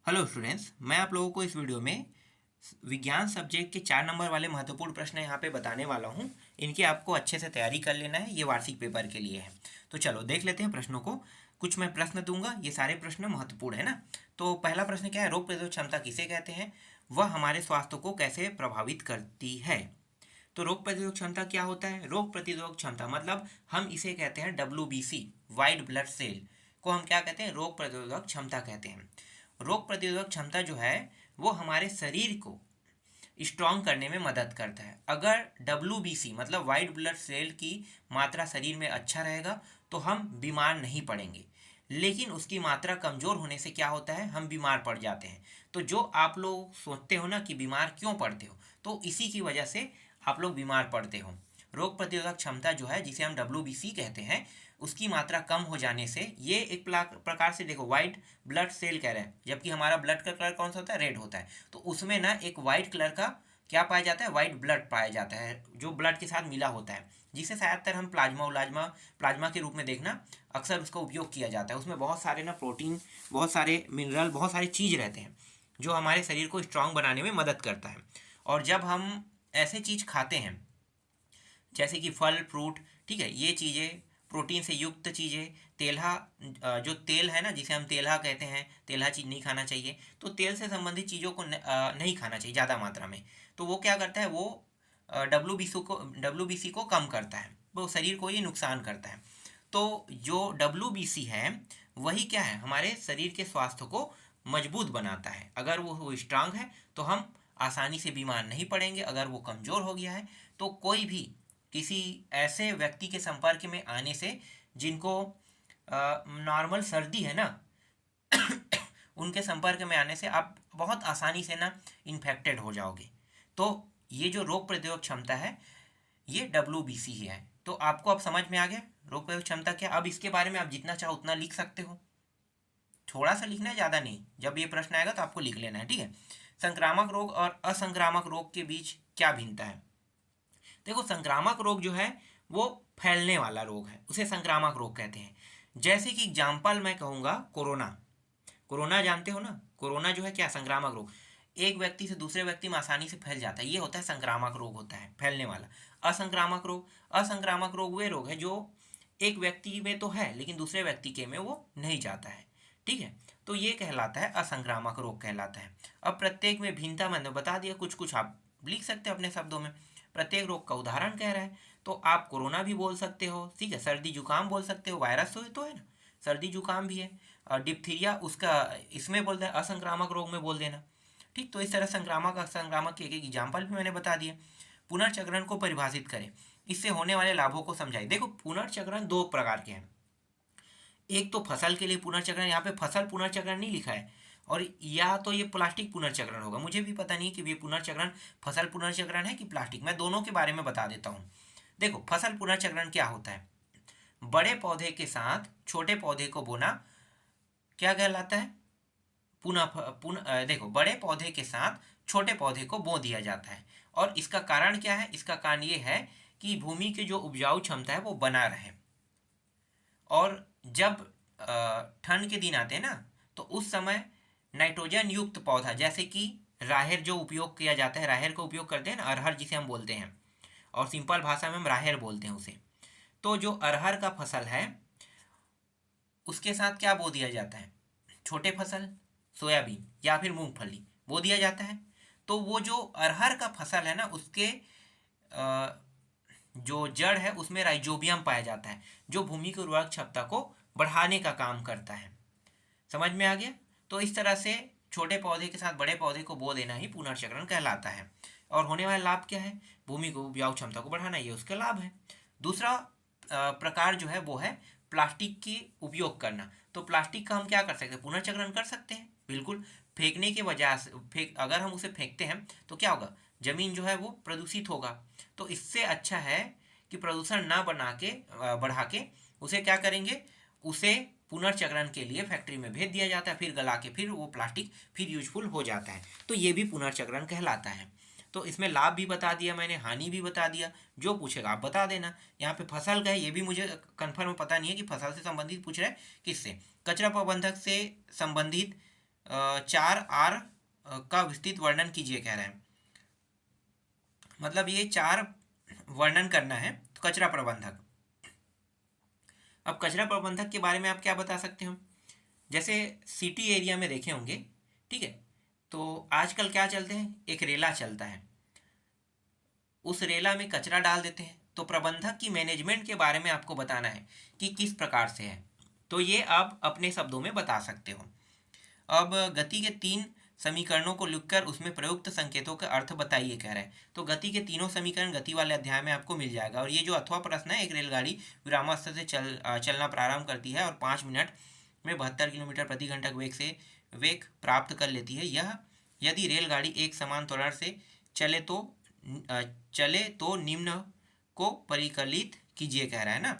Hello students, मैं आप लोगों को इस वीडियो में विज्ञान सब्जेक्ट के 4 नंबर वाले महत्वपूर्ण प्रश्न यहाँ पे बताने वाला हूँ। इनकी आपको अच्छे से तैयारी कर लेना है, ये वार्षिक पेपर के लिए है। तो चलो देख लेते हैं प्रश्नों को। कुछ मैं प्रश्न दूंगा, ये सारे प्रश्न महत्वपूर्ण है ना। तो पहला प्रश्न क्या है, रोग प्रतिरोधक क्षमता किसे कहते हैं, वह हमारे स्वास्थ्य को कैसे प्रभावित करती है। तो रोग प्रतिरोधक क्षमता क्या होता है? रोग प्रतिरोधक क्षमता मतलब हम इसे कहते हैं WBC, वाइट ब्लड सेल को हम क्या कहते हैं, रोग प्रतिरोधक क्षमता कहते हैं। रोग प्रतिरोधक क्षमता जो है वो हमारे शरीर को स्ट्रॉन्ग करने में मदद करता है। अगर WBC मतलब वाइट ब्लड सेल की मात्रा शरीर में अच्छा रहेगा तो हम बीमार नहीं पड़ेंगे, लेकिन उसकी मात्रा कमज़ोर होने से क्या होता है, हम बीमार पड़ जाते हैं। तो जो आप लोग सोचते हो ना कि बीमार क्यों पड़ते हो, तो इसी की वजह से आप लोग बीमार पड़ते हो। रोग प्रतिरोधक क्षमता जो है, जिसे हम WBC कहते हैं, उसकी मात्रा कम हो जाने से ये एक प्रकार से देखो, वाइट ब्लड सेल कह रहे हैं, जबकि हमारा ब्लड का कलर कौन सा होता है, रेड होता है। तो उसमें ना एक वाइट कलर का क्या पाया जाता है, वाइट ब्लड पाया जाता है, जो ब्लड के साथ मिला होता है, जिसे शायद हम प्लाज्मा के रूप में देखना अक्सर उसका उपयोग किया जाता है। उसमें बहुत सारे ना प्रोटीन, बहुत सारे मिनरल, बहुत सारे चीज़ रहते हैं जो हमारे शरीर को स्ट्रांग बनाने में मदद करता है। और जब हम ऐसे चीज़ खाते हैं जैसे कि फल फ्रूट, ठीक है, ये चीज़ें प्रोटीन से युक्त चीज़ें, तेलहा, जो तेल है ना जिसे हम तेलहा कहते हैं, तेलहा चीज़ नहीं खाना चाहिए। तो तेल से संबंधित चीज़ों को नहीं खाना चाहिए ज़्यादा मात्रा में। तो वो क्या करता है, वो डब्ल्यू बी सी को कम करता है, वो शरीर को ये नुकसान करता है। तो जो WBC है वही क्या है, हमारे शरीर के स्वास्थ्य को मजबूत बनाता है। अगर वो स्ट्रांग है तो हम आसानी से बीमार नहीं पड़ेंगे। अगर वो कमज़ोर हो गया है तो कोई भी किसी ऐसे व्यक्ति के संपर्क में आने से जिनको नॉर्मल सर्दी है ना उनके संपर्क में आने से आप बहुत आसानी से ना इन्फेक्टेड हो जाओगे। तो ये जो रोग प्रतिरोधक क्षमता है ये WBC ही है। तो आपको अब समझ में आ गया रोग प्रतिरोधक क्षमता क्या। अब इसके बारे में आप जितना चाहो उतना लिख सकते हो, थोड़ा सा लिखना है, ज़्यादा नहीं। जब ये प्रश्न आएगा तो आपको लिख लेना है, ठीक है। संक्रामक रोग और असंक्रामक रोग के बीच क्या भिन्नता है। देखो, संक्रामक रोग जो है वो फैलने वाला रोग है, उसे संक्रामक रोग कहते हैं। जैसे कि एग्जाम्पल मैं कहूँगा, कोरोना। कोरोना जानते हो ना, कोरोना जो है क्या, संक्रामक रोग, एक व्यक्ति से दूसरे व्यक्ति में आसानी से फैल जाता है, ये होता है संक्रामक रोग, होता है फैलने वाला। असंक्रामक रोग, असंक्रामक रोग वे रोग है जो एक व्यक्ति में तो है लेकिन दूसरे व्यक्ति के में वो नहीं जाता है, ठीक है। तो ये कहलाता है असंक्रामक रोग कहलाता है। अब प्रत्येक में भिन्नता मैंने बता दिया, कुछ कुछ आप लिख सकते हो अपने शब्दों में। प्रत्येक रोग का उदाहरण कह रहा है, तो आप कोरोना भी बोल सकते हो, ठीक है, सर्दी जुकाम बोल सकते हो, वायरस तो है ना, सर्दी जुकाम भी है। और डिप्थीरिया उसका इसमें बोल देना, असंक्रामक रोग में बोल देना, ठीक। तो इस तरह संक्रामक असंक्रामक के एक एक एग्जाम्पल भी मैंने बता दिए। पुनर्चक्रण को परिभाषित करें, इससे होने वाले लाभों को समझाइए। देखो, पुनर्चक्रण दो प्रकार के हैं। एक तो फसल के लिए पुनर्चक्रण, यहाँ पे फसल पुनर्चक्रण नहीं लिखा है, और या तो ये प्लास्टिक पुनर्चक्रण होगा, मुझे भी पता नहीं कि ये पुनर्चक्रण फसल पुनर्चक्रण है कि प्लास्टिक। मैं दोनों के बारे में बता देता हूँ। देखो, फसल पुनर्चक्रण क्या होता है, बड़े पौधे के साथ छोटे पौधे को बोना क्या कहलाता है, देखो, बड़े पौधे के साथ छोटे पौधे को बो दिया जाता है। और इसका कारण क्या है, इसका कारण ये है कि भूमि की जो उपजाऊ क्षमता है वो बना रहे। और जब ठंड के दिन आते हैं ना, तो उस समय नाइट्रोजन युक्त पौधा, जैसे कि राहेर जो उपयोग किया जाता है, राहेर का उपयोग करते हैं ना, अरहर जिसे हम बोलते हैं, और सिंपल भाषा में हम राहेर बोलते हैं उसे। तो जो अरहर का फसल है उसके साथ क्या बो दिया जाता है, छोटे फसल, सोयाबीन या फिर मूंगफली बो दिया जाता है। तो वो जो अरहर का फसल है ना, उसके जो जड़ है उसमें राइजोबियम पाया जाता है, जो भूमि की उर्वरक क्षमता को बढ़ाने का काम करता है। समझ में आ गया। तो इस तरह से छोटे पौधे के साथ बड़े पौधे को बो देना ही पुनर्चक्रण कहलाता है। और होने वाला लाभ क्या है, भूमि को उपजाऊ क्षमता को बढ़ाना, ये उसका लाभ है। दूसरा प्रकार जो है वो है प्लास्टिक की उपयोग करना। तो प्लास्टिक का हम क्या कर सकते हैं, पुनर्चक्रण कर सकते हैं, बिल्कुल। फेंकने के वजह से अगर हम उसे फेंकते हैं तो क्या होगा, जमीन जो है वो प्रदूषित होगा। तो इससे अच्छा है कि प्रदूषण ना बढ़ा के उसे क्या करेंगे, उसे पुनर्चक्रण के लिए फैक्ट्री में भेज दिया जाता है, फिर गला के फिर वो प्लास्टिक फिर यूजफुल हो जाता है। तो ये भी पुनर्चक्रण कहलाता है। तो इसमें लाभ भी बता दिया मैंने, हानि भी बता दिया, जो पूछेगा आप बता देना। यहाँ पे फसल का है, ये भी मुझे कन्फर्म पता नहीं है कि फसल से संबंधित पूछ रहा है किससे, कचरा प्रबंधक से संबंधित चार आर का विस्तृत वर्णन कीजिए कह रहे हैं। मतलब ये चार वर्णन करना है। तो कचरा प्रबंधक, अब कचरा प्रबंधक के बारे में आप क्या बता सकते हो? जैसे सिटी एरिया में देखे होंगे, ठीक है, तो आजकल क्या चलते हैं, एक रेला चलता है, उस रेला में कचरा डाल देते हैं। तो प्रबंधक की मैनेजमेंट के बारे में आपको बताना है कि किस प्रकार से है, तो ये आप अपने शब्दों में बता सकते हो। अब गति के तीन समीकरणों को लिखकर उसमें प्रयुक्त संकेतों का अर्थ बताइए कह रहे हैं। तो गति के तीनों समीकरण गति वाले अध्याय में आपको मिल जाएगा। और ये जो अथवा प्रश्न है, एक रेलगाड़ी विरामावस्था से चलना प्रारंभ करती है और 5 मिनट में 72 किलोमीटर प्रति घंटा वेग प्राप्त कर लेती है। यह यदि रेलगाड़ी एक समान त्वरण से चले तो निम्न को परिकलित कीजिए कह रहा है ना।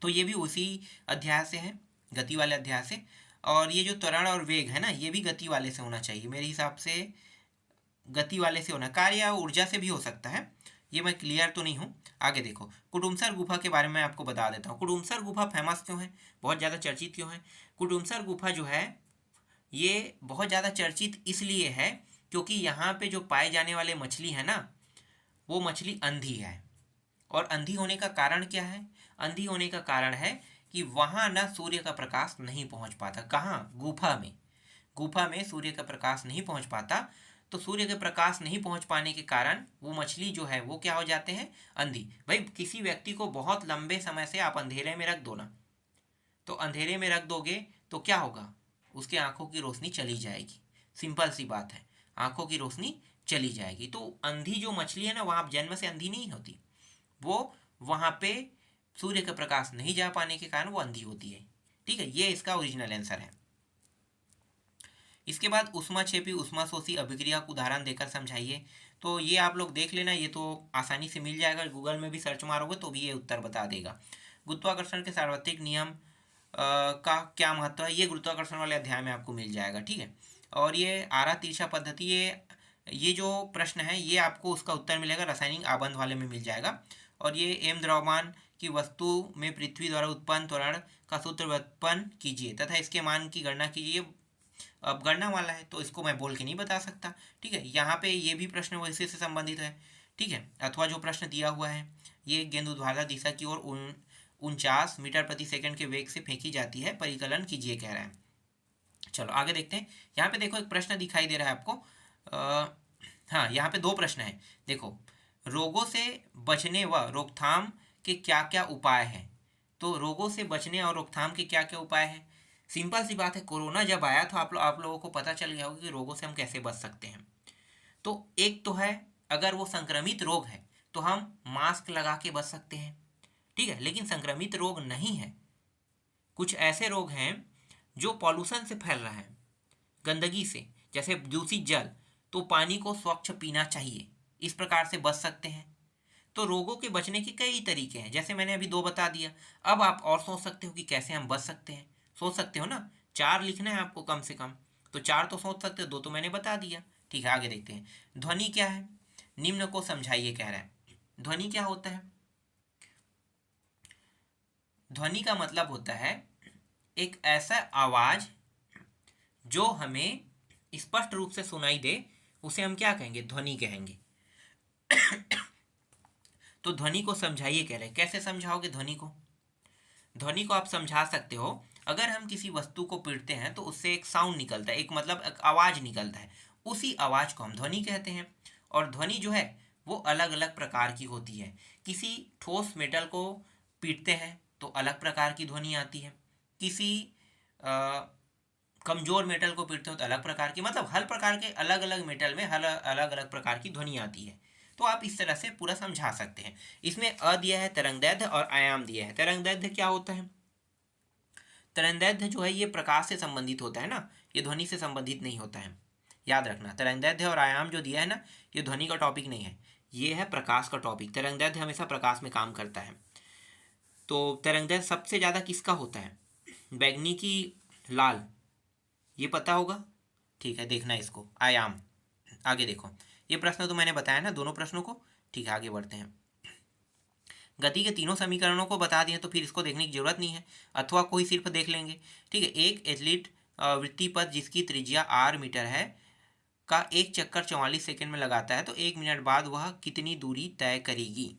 तो ये भी उसी अध्याय से है, गति वाले अध्याय से। और ये जो त्वरण और वेग है ना, ये भी गति वाले से होना चाहिए मेरे हिसाब से, गति वाले से होना, कार्य या ऊर्जा से भी हो सकता है, ये मैं क्लियर तो नहीं हूँ। आगे देखो, कुडुमसर गुफा के बारे में आपको बता देता हूँ। कुडुमसर गुफा फेमस क्यों है, बहुत ज़्यादा चर्चित क्यों है? कुडुमसर गुफा जो है ये बहुत ज़्यादा चर्चित इसलिए है क्योंकि यहाँ पे जो पाए जाने वाले मछली है ना, वो मछली अंधी है। और अंधी होने का कारण क्या है? अंधी होने का कारण है कि वहाँ ना सूर्य का प्रकाश नहीं पहुँच पाता। कहाँ? गुफा में। गुफा में सूर्य का प्रकाश नहीं पहुँच पाता। तो सूर्य के प्रकाश नहीं पहुँच पाने के कारण वो मछली जो है वो क्या हो जाते हैं? अंधी। भाई किसी व्यक्ति को बहुत लंबे समय से आप अंधेरे में रख दो ना, तो अंधेरे में रख दोगे तो क्या होगा? उसके आंखों की रोशनी चली जाएगी। सिंपल सी बात है, आंखों की रोशनी चली जाएगी। तो अंधी जो मछली है ना, वहाँ जन्म से अंधी नहीं होती, वो वहाँ पे सूर्य का प्रकाश नहीं जा पाने के कारण वो अंधी होती है। ठीक है, ये इसका ओरिजिनल आंसर है। इसके बाद उष्माक्षेपी उष्माशोषी अभिक्रिया को उदाहरण देकर समझाइए। तो ये आप लोग देख लेना, ये तो आसानी से मिल जाएगा, गूगल में भी सर्च मारोगे तो भी ये उत्तर बता देगा। गुरुत्वाकर्षण के सार्वत्रिक नियम का क्या महत्व है, ये गुरुत्वाकर्षण वाले अध्याय में आपको मिल जाएगा। ठीक है, और ये आरा तिरछा पद्धति, ये जो प्रश्न है ये आपको उसका उत्तर मिलेगा रासायनिक आबंध वाले में मिल जाएगा। और ये एम द्रव्यमान की वस्तु में पृथ्वी द्वारा उत्पन्न त्वरण का सूत्र व्युत्पन्न कीजिए तथा इसके मान की गणना कीजिए। अब गणना वाला है तो इसको मैं बोल के नहीं बता सकता। ठीक है, यहाँ पे ये भी प्रश्न वैसे से संबंधित है। ठीक है, अथवा जो प्रश्न दिया हुआ है, ये गेंद ऊर्ध्वाधर दिशा की ओर 49 मीटर प्रति सेकंड के वेग से फेंकी जाती है, परिकलन कीजिए कह रहा है। चलो आगे देखते हैं। यहाँ पे देखो एक प्रश्न दिखाई दे रहा है आपको। हाँ, यहाँ पे दो प्रश्न है। देखो, रोगों से बचने व रोकथाम के क्या क्या उपाय हैं। तो रोगों से बचने और रोकथाम के क्या क्या उपाय हैं? सिंपल सी बात है, कोरोना जब आया तो आप लोगों को पता चल गया होगा कि रोगों से हम कैसे बच सकते हैं। तो एक तो है, अगर वो संक्रमित रोग है तो हम मास्क लगा के बच सकते हैं। ठीक है, लेकिन संक्रमित रोग नहीं है, कुछ ऐसे रोग हैं जो पॉल्यूशन से फैल रहा है, गंदगी से, जैसे दूषित जल, तो पानी को स्वच्छ पीना चाहिए, इस प्रकार से बच सकते हैं। तो रोगों के बचने के कई तरीके हैं, जैसे मैंने अभी दो बता दिया। अब आप और सोच सकते हो कि कैसे हम बच सकते हैं, सोच सकते हो ना, 4 लिखना है आपको कम से कम, तो 4 तो सोच सकते हो, 2 तो मैंने बता दिया। ठीक है, आगे देखते हैं। ध्वनि क्या है, निम्न को समझाइए कह रहा है। ध्वनि क्या होता है? ध्वनि का मतलब होता है एक ऐसा आवाज जो हमें स्पष्ट रूप से सुनाई दे, उसे हम क्या कहेंगे? ध्वनि कहेंगे। तो ध्वनि को समझाइए कह रहे हैं। कैसे समझाओगे ध्वनि को? ध्वनि को आप समझा सकते हो, अगर हम किसी वस्तु को पीटते हैं तो उससे एक साउंड निकलता है, एक मतलब एक आवाज निकलता है, उसी आवाज को हम ध्वनि कहते हैं। और ध्वनि जो है वो अलग अलग प्रकार की होती है। किसी ठोस मेटल को पीटते हैं तो अलग प्रकार की ध्वनि आती है, किसी कमजोर मेटल को पीटते हो तो अलग प्रकार की, मतलब हर प्रकार के अलग अलग मेटल में हर अलग अलग प्रकार की ध्वनि आती है। तो आप इस तरह से पूरा समझा सकते हैं। इसमें अ दिया है तरंगदैर्घ्य और आयाम दिया है। तरंगदैर्घ्य क्या होता है? तरंगदैर्घ्य जो है ये प्रकाश से संबंधित होता है ना, ये ध्वनि से संबंधित नहीं होता है, याद रखना। तरंगदैर्घ्य और आयाम जो दिया है ना, ये ध्वनि का टॉपिक नहीं है, ये है प्रकाश का टॉपिक। तरंगदैर्घ्य हमेशा प्रकाश में काम करता है। तो तरंगदैर्घ्य सबसे ज़्यादा किसका होता है? बैंगनी की लाल, ये पता होगा। ठीक है, देखना इसको। आयाम, आगे देखो, ये प्रश्न तो मैंने बताया ना दोनों प्रश्नों को। ठीक है, आगे बढ़ते हैं। गति के तीनों समीकरणों को बता दिए तो फिर इसको देखने की जरूरत नहीं है, अथवा कोई सिर्फ देख लेंगे। ठीक है, एक एथलीट वृत्तीय पथ जिसकी त्रिज्या r मीटर है का एक चक्कर 44 सेकंड में लगाता है तो 1 मिनट बाद वह कितनी दूरी तय करेगी।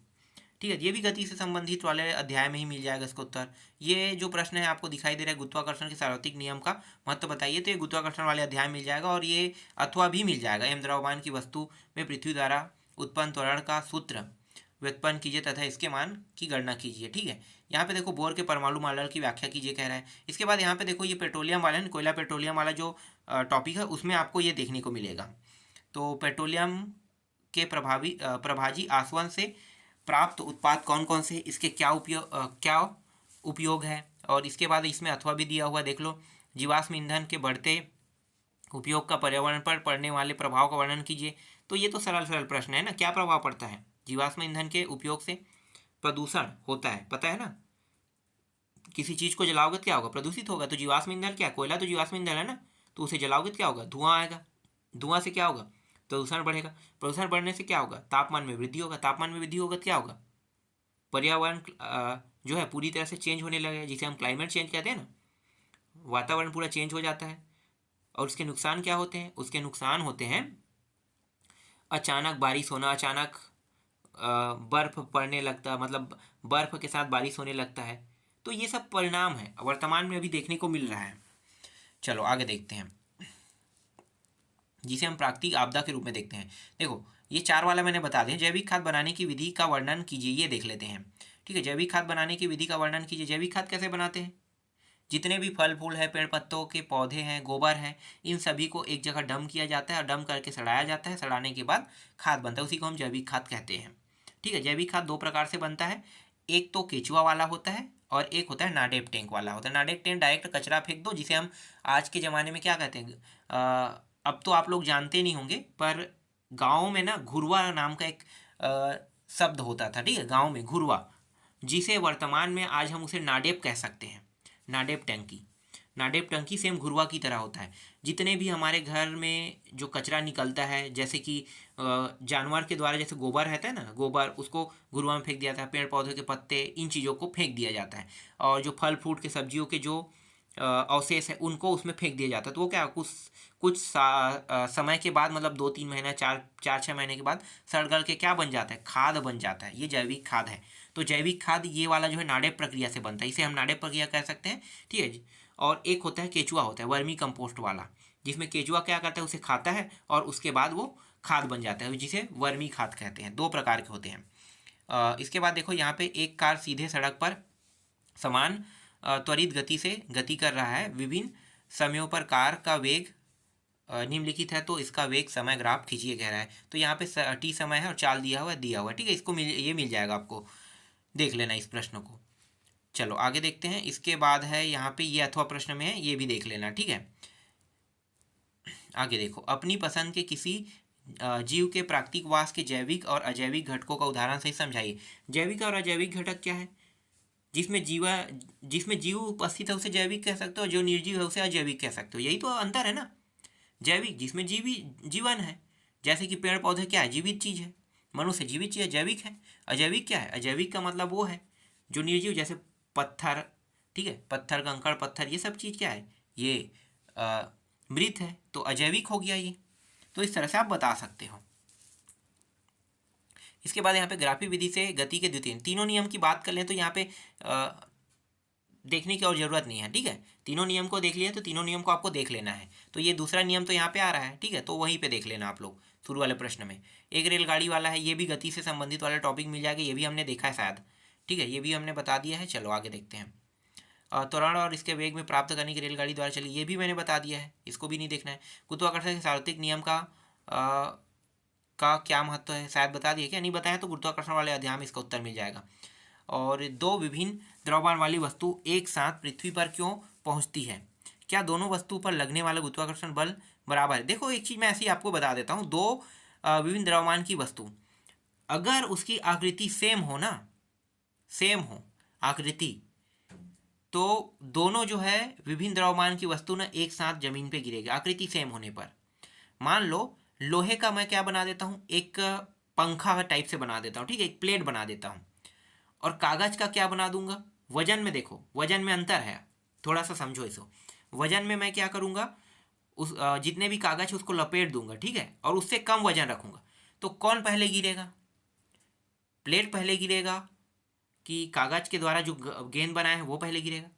ठीक है, ये भी गति से संबंधित वाले अध्याय में ही मिल जाएगा इसका उत्तर। ये जो प्रश्न है आपको दिखाई दे रहा है गुरुत्वाकर्षण के सार्वत्रिक नियम का महत्व बताइए, तो ये गुरुत्वाकर्षण वाले अध्याय मिल जाएगा। और ये अथवा भी मिल जाएगा, एम द्रव्यमान की वस्तु में पृथ्वी द्वारा उत्पन्न त्वरण का सूत्र व्युत्पन्न कीजिए तथा इसके मान की गणना कीजिए। ठीक है, यहाँ पे देखो बोर के परमाणु मॉडल की व्याख्या कीजिए कह रहा है। इसके बाद यहाँ पे देखो ये पेट्रोलियम वाला है, कोयला पेट्रोलियम वाला जो टॉपिक है उसमें आपको ये देखने को मिलेगा। तो पेट्रोलियम के प्रभाजी आसवन से प्राप्त उत्पाद कौन कौन से, इसके क्या उपयोग है। और इसके बाद इसमें अथवा भी दिया हुआ देख लो, जीवाश्म ईंधन के बढ़ते उपयोग का पर्यावरण पर पड़ने वाले प्रभाव का वर्णन कीजिए। तो ये तो सरल सरल प्रश्न है ना, क्या प्रभाव पड़ता है जीवाश्म ईंधन के उपयोग से? प्रदूषण होता है, पता है ना, किसी चीज़ को जलाओगे तो क्या होगा, प्रदूषित होगा। तो जीवाश्म ईंधन क्या, कोयला तो जीवाश्म ईंधन है ना, तो उसे जलाओगे तो क्या होगा, धुआं आएगा। धुआं से क्या होगा, प्रदूषण बढ़ेगा। प्रदूषण बढ़ने से क्या होगा, तापमान में वृद्धि होगा। तापमान में वृद्धि होगा तो क्या होगा, पर्यावरण जो है पूरी तरह से चेंज होने लगेगा, जिसे हम क्लाइमेट चेंज कहते हैं ना, वातावरण पूरा चेंज हो जाता है। और उसके नुकसान क्या होते हैं, उसके नुकसान होते हैं अचानक बारिश होना, अचानक बर्फ पड़ने लगता, मतलब बर्फ के साथ बारिश होने लगता है। तो ये सब परिणाम है वर्तमान में अभी देखने को मिल रहा है। चलो आगे देखते हैं, जिसे हम प्राकृतिक आपदा के रूप में देखते हैं। देखो ये 4 वाला मैंने बता दिया। जैविक खाद बनाने की विधि का वर्णन कीजिए, ये देख लेते हैं। ठीक है, जैविक खाद बनाने की विधि का वर्णन कीजिए। जैविक खाद कैसे बनाते हैं, जितने भी फल फूल है, पेड़ पत्तों के पौधे हैं, गोबर है, इन सभी को एक जगह डंप किया जाता है और डंप करके सड़ाया जाता है। सड़ाने के बाद खाद बनता है, उसी को हम जैविक खाद कहते हैं। ठीक है, जैविक खाद 2 प्रकार से बनता है, एक तो केचुआ वाला होता है और एक होता है नाडेप टैंक वाला होता है। नाडेप टैंक डायरेक्ट कचरा फेंक दो, जिसे हम आज के ज़माने में क्या कहते हैं, अब तो आप लोग जानते नहीं होंगे, पर गाँव में ना घुरवा नाम का एक शब्द होता था। ठीक है, गाँव में घुरवा, जिसे वर्तमान में आज हम उसे नाडेप कह सकते हैं। नाडेप टंकी, नाडेप टंकी सेम घुरवा की तरह होता है। जितने भी हमारे घर में जो कचरा निकलता है, जैसे कि जानवर के द्वारा, जैसे गोबर रहता है ना, गोबर उसको घुरवा में फेंक दिया जाता है, पेड़ पौधों के पत्ते, इन चीज़ों को फेंक दिया जाता है। और जो फल फ्रूट के सब्जियों के जो अवशेष है उनको उसमें फेंक दिया जाता है। तो वो क्या कुछ समय के बाद, मतलब 2-3 महीना, 4-6 महीने के बाद सड़ गल के क्या बन जाता है, खाद बन जाता है। ये जैविक खाद है। तो जैविक खाद ये वाला जो है नाडेप प्रक्रिया से बनता है, इसे हम नाडेप प्रक्रिया कह सकते हैं। ठीक है जी। और एक होता है केचुआ, होता है वर्मी कंपोस्ट वाला, जिसमें केचुआ क्या करता है, उसे खाता है और उसके बाद वो खाद बन जाता है, जिसे वर्मी खाद कहते हैं। 2 प्रकार के होते हैं। इसके बाद देखो यहाँ पे एक कार सीधे सड़क पर समान त्वरित गति से गति कर रहा है। विभिन्न समयों पर कार का वेग निम्नलिखित है, तो इसका वेग समय ग्राफ खींचिए कह रहा है। तो यहाँ पे टी समय है और चाल दिया हुआ है। ठीक है, इसको ये मिल जाएगा, आपको देख लेना इस प्रश्न को। चलो आगे देखते हैं। इसके बाद है यहाँ पे, ये अथवा प्रश्न में है, ये भी देख लेना। ठीक है, आगे देखो, अपनी पसंद के किसी जीव के प्राकृतिक वास के जैविक और अजैविक घटकों का उदाहरण सही समझाइए। जैविक और अजैविक घटक क्या है, जिसमें जीव उपस्थित है उसे जैविक कह सकते हो, जो निर्जीव है उसे अजैविक कह सकते हो। यही तो अंतर है ना। जैविक जिसमें जीवन है, जैसे कि पेड़ पौधे क्या है, जीवित चीज़ है, मनुष्य जीवित चीज़ है, जैविक है। अजैविक क्या है, अजैविक का मतलब वो है जो निर्जीव, जैसे पत्थर। ठीक है, पत्थर, कंकड़ पत्थर, ये सब चीज़ क्या है, ये मृत है, तो अजैविक हो गया ये। तो इस तरह से आप बता सकते हो। इसके बाद यहाँ पे ग्राफी विधि से गति के द्वितीय तीनों नियम की बात कर लें तो यहाँ पे देखने की और ज़रूरत नहीं है। ठीक है, तीनों नियम को देख लिया तो तीनों नियम को आपको देख लेना है। तो ये दूसरा नियम तो यहाँ पे आ रहा है। ठीक है, तो वहीं पे देख लेना आप लोग शुरू वाले प्रश्न में। एक रेलगाड़ी वाला है, ये भी गति से संबंधित वाला टॉपिक मिल जाएगा, ये भी हमने देखा है शायद। ठीक है, ये भी हमने बता दिया है। चलो आगे देखते हैं। त्वरण और इसके वेग में प्राप्त करने की रेलगाड़ी द्वारा चली, ये भी मैंने बता दिया है, इसको भी नहीं देखना है। गुरुत्वाकर्षण के सार्वत्रिक नियम का क्या महत्व है, शायद बता दिया, क्या नहीं बताया, तो गुरुत्वाकर्षण वाले अध्याय में इसका उत्तर मिल जाएगा। और 2 विभिन्न द्रव्यमान वाली वस्तु एक साथ पृथ्वी पर क्यों पहुंचती है, क्या दोनों वस्तु पर लगने वाला गुरुत्वाकर्षण बल बराबर है। देखो एक चीज़ मैं ऐसी आपको बता देता हूँ, 2 विभिन्न द्रव्यमान की वस्तु, अगर उसकी आकृति सेम हो ना, सेम हो आकृति, तो दोनों जो है विभिन्न द्रव्यमान की वस्तु ना एक साथ जमीन पे गिरेगी, आकृति सेम होने पर। मान लो लोहे का मैं क्या बना देता हूँ, एक पंखा टाइप से बना देता हूँ। ठीक है, एक प्लेट बना देता हूँ। और कागज़ का क्या बना दूंगा, वजन में देखो, वजन में अंतर है, थोड़ा सा समझो इसको। वजन में मैं क्या करूँगा, उस जितने भी कागज उसको लपेट दूंगा, ठीक है, और उससे कम वजन रखूँगा। तो कौन पहले गिरेगा, प्लेट पहले गिरेगा कि कागज के द्वारा जो गेंद बनाया है वो पहले गिरेगा?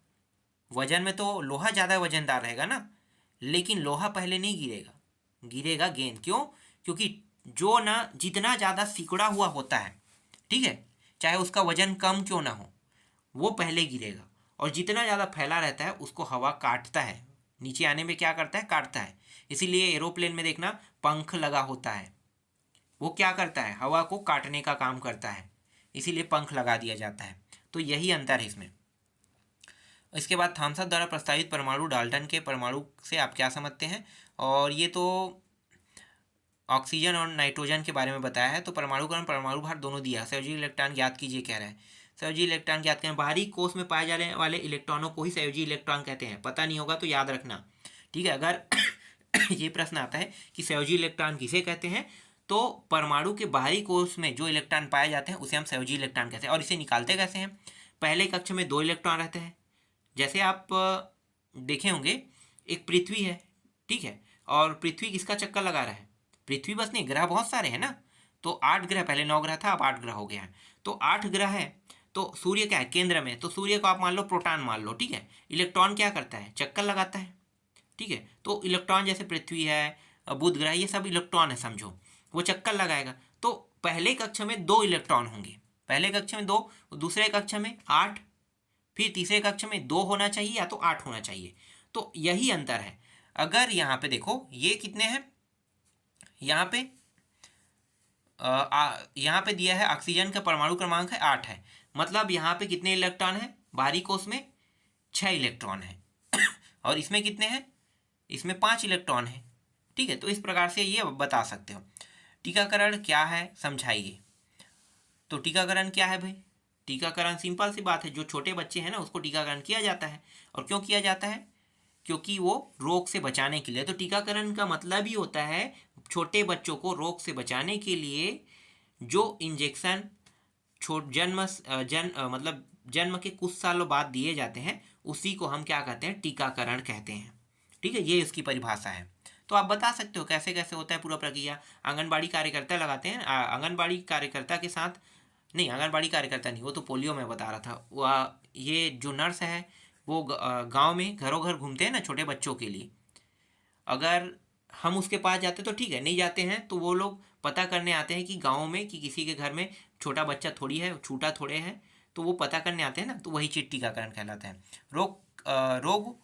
वजन में तो लोहा ज़्यादा वजनदार रहेगा ना, लेकिन लोहा पहले नहीं गिरेगा, गिरेगा गेंद। क्यों? क्योंकि जो ना जितना ज़्यादा सिकुड़ा हुआ होता है, ठीक है, चाहे उसका वजन कम क्यों ना हो, वो पहले गिरेगा। और जितना ज़्यादा फैला रहता है उसको हवा काटता है, नीचे आने में क्या करता है, काटता है। इसीलिए एरोप्लेन में देखना पंख लगा होता है, वो क्या करता है, हवा को काटने का काम करता है, इसीलिए पंख लगा दिया जाता है। तो यही अंतर है इसमें। इसके बाद थॉमसन द्वारा प्रस्तावित परमाणु डाल्टन के परमाणु से आप क्या समझते हैं? और ये तो ऑक्सीजन और नाइट्रोजन के बारे में बताया है। तो परमाणु क्रम परमाणु भार दोनों दिया है। संयोजी इलेक्ट्रॉन ज्ञात कीजिए कह रहे हैं। संयोजी इलेक्ट्रॉन ज्ञात करें। बाहरी कोष में पाए जाने वाले इलेक्ट्रॉनों को ही संयोजी इलेक्ट्रॉन कहते हैं। पता नहीं होगा तो याद रखना, ठीक है। अगर ये प्रश्न आता है कि संयोजी इलेक्ट्रॉन किसे कहते हैं, तो परमाणु के बाहरी कोष में जो इलेक्ट्रॉन पाए जाते हैं उसे हम संयोजी इलेक्ट्रॉन कहते हैं। और इसे निकालते कैसे हैं? पहले कक्ष में 2 इलेक्ट्रॉन रहते हैं, जैसे आप देखे होंगे, एक पृथ्वी है, ठीक है, और पृथ्वी किसका चक्कर लगा रहा है? पृथ्वी बस नहीं, ग्रह बहुत सारे हैं ना। तो 8 ग्रह, पहले 9 ग्रह था, अब 8 ग्रह हो गया है। तो 8 ग्रह है, तो सूर्य क्या है, केंद्र में। तो सूर्य को आप मान लो प्रोटॉन मान लो, ठीक है। इलेक्ट्रॉन क्या करता है, चक्कर लगाता है, ठीक है। तो इलेक्ट्रॉन जैसे पृथ्वी है, बुध ग्रह, ये सब इलेक्ट्रॉन है समझो, वो चक्कर लगाएगा। तो पहले कक्ष में 2 इलेक्ट्रॉन होंगे, पहले कक्ष में 2, दूसरे कक्ष में 8, फिर तीसरे कक्ष में 2 होना चाहिए या तो 8 होना चाहिए। तो यही अंतर है। अगर यहाँ पे देखो ये कितने हैं, यहाँ पे यहाँ पे दिया है ऑक्सीजन का परमाणु क्रमांक है 8 है, मतलब यहाँ पे कितने इलेक्ट्रॉन हैं? बाहरी कोष में 6 इलेक्ट्रॉन है और इसमें कितने हैं? इसमें 5 इलेक्ट्रॉन है, ठीक है। तो इस प्रकार से ये बता सकते हो। टीकाकरण क्या है समझाइए। तो टीकाकरण क्या है भाई? टीकाकरण सिंपल सी बात है, जो छोटे बच्चे हैं ना उसको टीकाकरण किया जाता है। और क्यों किया जाता है? क्योंकि वो रोग से बचाने के लिए। तो टीकाकरण का मतलब ही होता है छोटे बच्चों को रोग से बचाने के लिए जो इंजेक्शन मतलब जन्म के कुछ सालों बाद दिए जाते हैं, उसी को हम क्या कहते हैं, टीकाकरण कहते हैं, ठीक है। ये इसकी परिभाषा है। तो आप बता सकते हो कैसे कैसे होता है पूरा प्रक्रिया। आंगनबाड़ी कार्यकर्ता लगाते हैं, आंगनबाड़ी कार्यकर्ता के साथ नहीं, आंगनबाड़ी कार्यकर्ता नहीं, वो तो पोलियो में बता रहा था। वो ये जो नर्स है वो गांव में घरों घर घूमते हैं ना छोटे बच्चों के लिए। अगर हम उसके पास जाते तो ठीक है, नहीं जाते हैं तो वो लोग पता करने आते हैं कि गाँव में कि किसी के घर में छोटा बच्चा थोड़ी है, छूटा थोड़े हैं, तो वो पता करने आते हैं ना, तो वही चीज टीकाकरण कहलाता है। रोग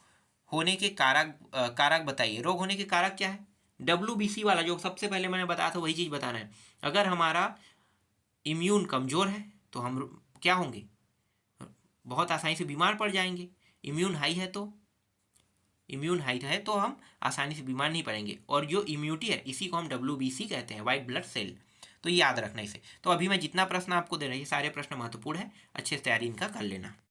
होने के कारक बताइए। रोग होने के कारक क्या है? WBC वाला जो सबसे पहले मैंने बताया था वही चीज़ बताना है। अगर हमारा इम्यून कमज़ोर है तो हम क्या होंगे, बहुत आसानी से बीमार पड़ जाएंगे। इम्यून हाई है तो हम आसानी से बीमार नहीं पड़ेंगे। और जो इम्यूनिटी है इसी को हम WBC कहते हैं, वाइट ब्लड सेल। तो ये याद रखना इसे। तो अभी मैं जितना प्रश्न आपको दे रहा हूँ ये सारे प्रश्न महत्वपूर्ण है, अच्छे से तैयारी इनका कर लेना।